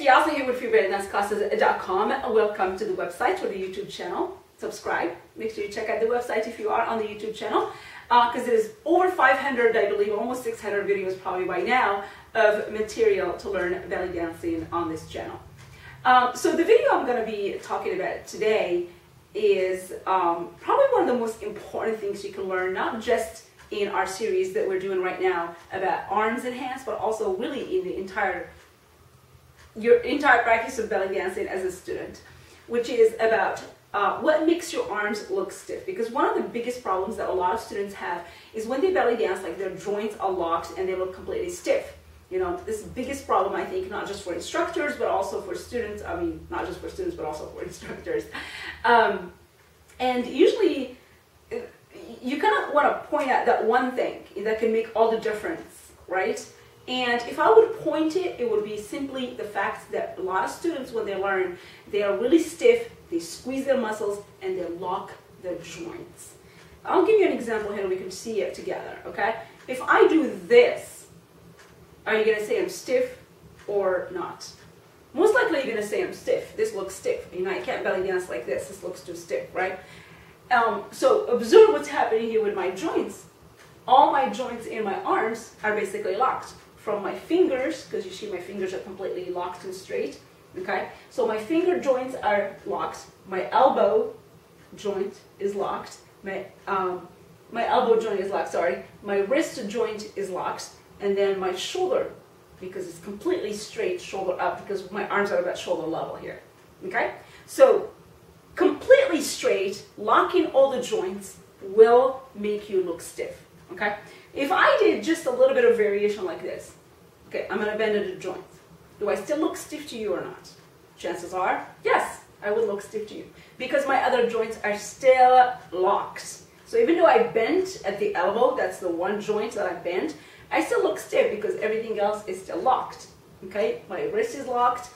Piazza here with FreeBellyDanceClasses.com. Welcome to the website or the YouTube channel. Subscribe. Make sure you check out the website if you are on the YouTube channel, because there's over 500, I believe, almost 600 videos probably by now of material to learn belly dancing on this channel. So the video I'm going to be talking about today is probably one of the most important things you can learn, not just in our series that we're doing right now about arms and hands, but also really in the your entire practice of belly dancing as a student, which is about what makes your arms look stiff. Because one of the biggest problems that a lot of students have is when they belly dance, like their joints are locked and they look completely stiff. You know, this is the biggest problem, I think, not just for instructors, but also for students. I mean, not just for students, but also for instructors. And usually, you kind of want to point out that one thing that can make all the difference, right? And if I would point it, it would be simply the fact that a lot of students, when they learn, they are really stiff, they squeeze their muscles, and they lock their joints. I'll give you an example here, we can see it together, okay? If I do this, are you going to say I'm stiff or not? Most likely you're going to say I'm stiff. This looks stiff. You know, I can't belly dance like this. This looks too stiff, right? So observe what's happening here with my joints. All my joints in my arms are basically locked. From my fingers, because you see my fingers are completely locked and straight, okay? So my finger joints are locked. My elbow joint is locked. My elbow joint is locked, sorry. My wrist joint is locked. And then my shoulder, because it's completely straight, shoulder up, because my arms are about shoulder level here, okay? So completely straight, locking all the joints will make you look stiff, okay? If I did just a little bit of variation like this, okay, I'm going to bend at the joint. Do I still look stiff to you or not? Chances are, yes, I would look stiff to you, because my other joints are still locked. So even though I bent at the elbow, that's the one joint that I bent, I still look stiff because everything else is still locked, okay? My wrist is locked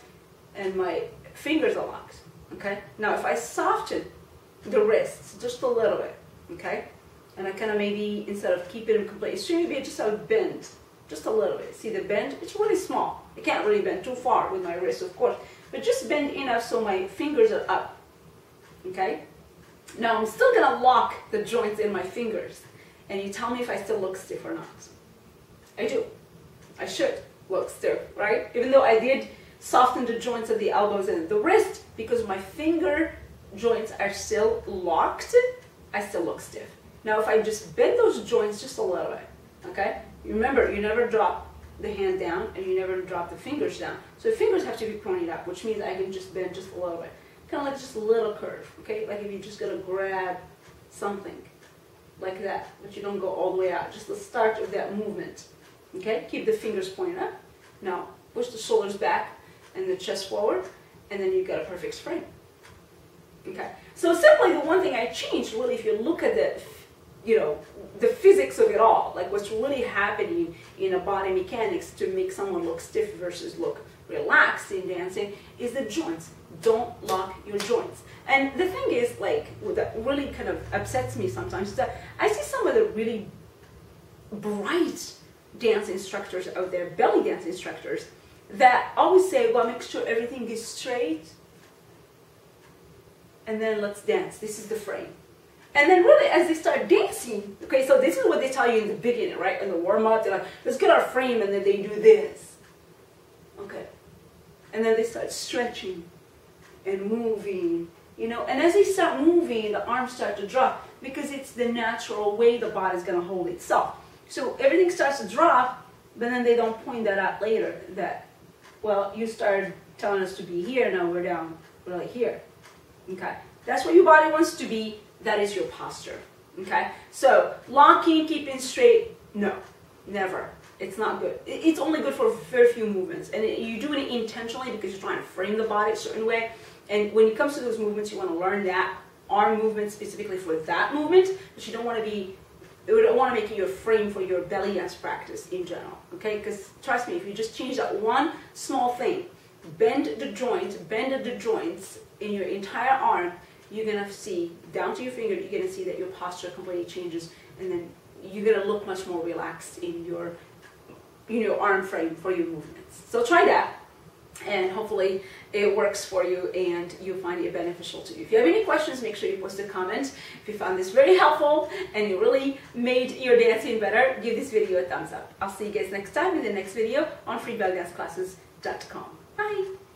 and my fingers are locked, okay? Now if I soften the wrists just a little bit, okay? And I kind of maybe, instead of keeping them completely straight, maybe just I would bend just a little bit. See the bend? It's really small. I can't really bend too far with my wrist, of course, but just bend enough so my fingers are up, okay? Now I'm still going to lock the joints in my fingers, and you tell me if I still look stiff or not. I do. I should look stiff, right? Even though I did soften the joints of the elbows and the wrist, because my finger joints are still locked, I still look stiff. Now if I just bend those joints just a little bit, okay? Remember, you never drop the hand down and you never drop the fingers down. So the fingers have to be pointed up, which means I can just bend just a little bit. Kind of like just a little curve, okay? Like if you're just going to grab something like that, but you don't go all the way out. Just the start of that movement, okay? Keep the fingers pointed up. Now push the shoulders back and the chest forward, and then you've got a perfect frame. Okay, so simply the one thing I changed, really, if you look at the, you know, the physics of it all, like what's really happening in a body mechanics to make someone look stiff versus look relaxed in dancing, is the joints. Don't lock your joints. And the thing is, like, that really kind of upsets me sometimes, is that I see some of the really bright dance instructors out there, belly dance instructors, that always say, well, make sure everything is straight, and then let's dance. This is the frame. And then really, as they start dancing, okay, so this is what they tell you in the beginning, right? In the warm-up, they're like, let's get our frame, and then they do this. Okay. And then they start stretching and moving, you know, and as they start moving, the arms start to drop, because it's the natural way the body's going to hold itself. So everything starts to drop, but then they don't point that out later, that, well, you started telling us to be here, now we're down really here. Okay, that's where your body wants to be. That is your posture. Okay, so locking, keeping straight, no, never. It's not good. It's only good for very few movements, and you're doing it intentionally because you're trying to frame the body a certain way. And when it comes to those movements, you want to learn that arm movement specifically for that movement, but you don't want to be. You don't want to make it your frame for your belly dance practice in general. Okay, because trust me, if you just change that one small thing, bend the joints in your entire arm, you're going to see, down to your finger, you're going to see that your posture completely changes, and then you're going to look much more relaxed in your arm frame for your movements. So try that. and hopefully it works for you and you find it beneficial to you. If you have any questions, make sure you post a comment. If you found this very helpful and you really made your dancing better, give this video a thumbs up. I'll see you guys next time in the next video on freebelledanceclasses.com. Bye!